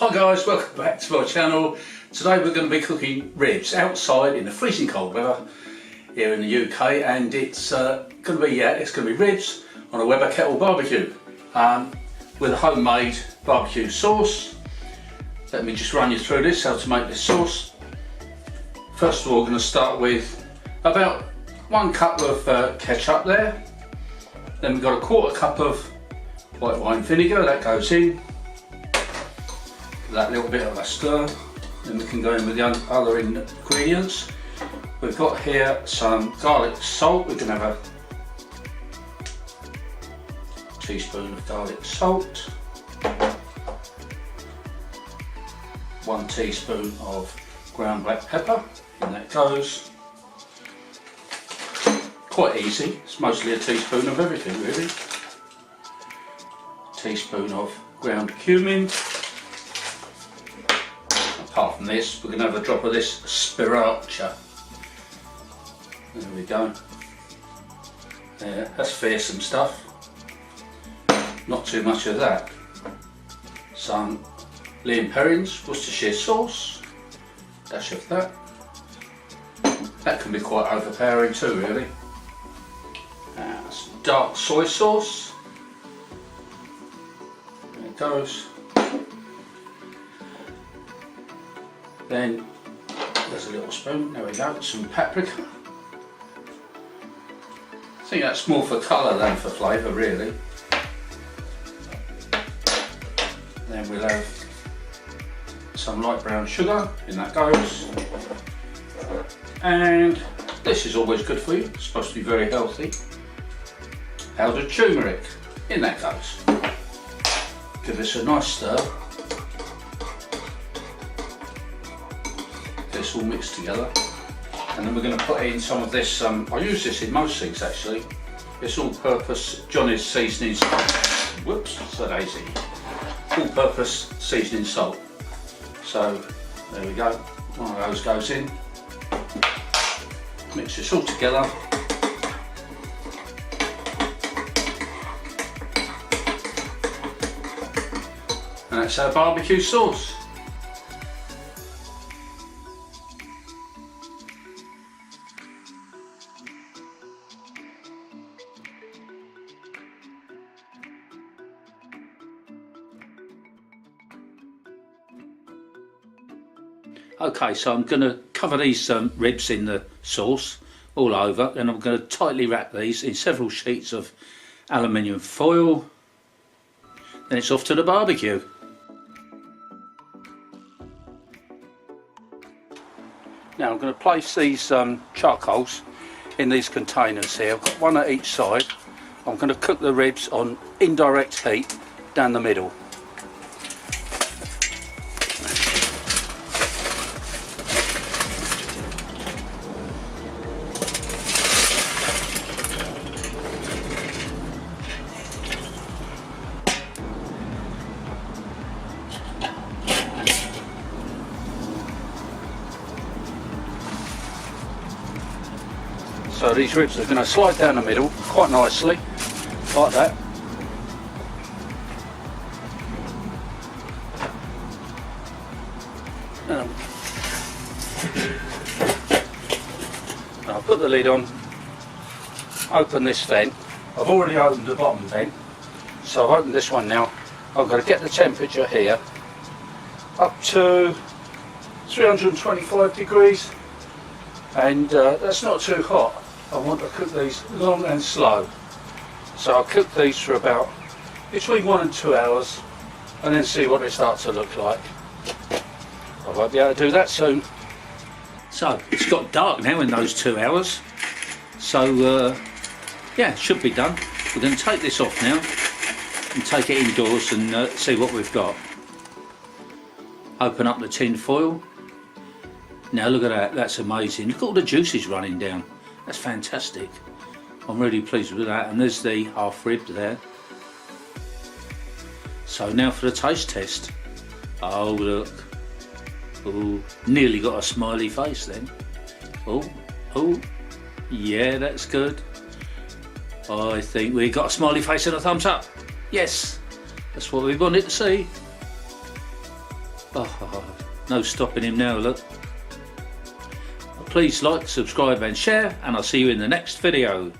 Hi guys, welcome back to my channel. Today we're going to be cooking ribs outside in the freezing cold weather here in the UK, and it's going to be ribs on a Weber Kettle BBQ with a homemade barbecue sauce. Let me just run you through this, how to make this sauce. First of all, we're going to start with about 1 cup of ketchup there. Then we've got a 1/4 cup of white wine vinegar, that goes in. That little bit of a stir, then we can go in with the other ingredients. We've got here some garlic salt. We can have a teaspoon of garlic salt, 1 teaspoon of ground black pepper, and that goes. Quite easy, it's mostly a teaspoon of everything really. A teaspoon of ground cumin. Apart from this, we're going to have a drop of this sriracha. There we go. Yeah, that's fearsome stuff. Not too much of that. Some Lea & Perrins Worcestershire sauce. Dash of that. That can be quite overpowering too, really. Some dark soy sauce. There it goes. Then there's a little spoon, there we go, some paprika. I think that's more for colour than for flavour really. Then we'll have some light brown sugar, in that goes. And this is always good for you, it's supposed to be very healthy. Powdered turmeric, in that goes. Give this a nice stir. This all mixed together, and then we're going to put in some of this. I use this in most things actually. It's all-purpose Johnny's seasoning salt. Whoops, so daisy. All-purpose seasoning salt. So there we go. One of those goes in. Mix this all together. And that's our barbecue sauce. Okay, so I'm going to cover these ribs in the sauce all over, and I'm going to tightly wrap these in several sheets of aluminium foil. Then it's off to the barbecue. Now I'm going to place these charcoals in these containers here. I've got one at each side. I'm going to cook the ribs on indirect heat down the middle. So these ribs are going to slide down the middle quite nicely, like that. And I'll put the lid on, open this vent. I've already opened the bottom vent, so I've opened this one now. I've got to get the temperature here up to 325 degrees, and that's not too hot. I want to cook these long and slow. So I'll cook these for about between 1 and 2 hours, and then see what they start to look like. I won't be able to do that soon. So it's got dark now in those 2 hours. So yeah, it should be done. We're going to take this off now and take it indoors and see what we've got. Open up the tin foil. Now look at that, that's amazing. Look at all the juices running down. That's fantastic. I'm really pleased with that. And there's the half rib there. So now for the taste test. Oh look. Oh, nearly got a smiley face then. Oh, yeah, that's good. I think we got a smiley face and a thumbs up. Yes, that's what we wanted to see. Oh, no stopping him now, look. Please like, subscribe and share, and I'll see you in the next video.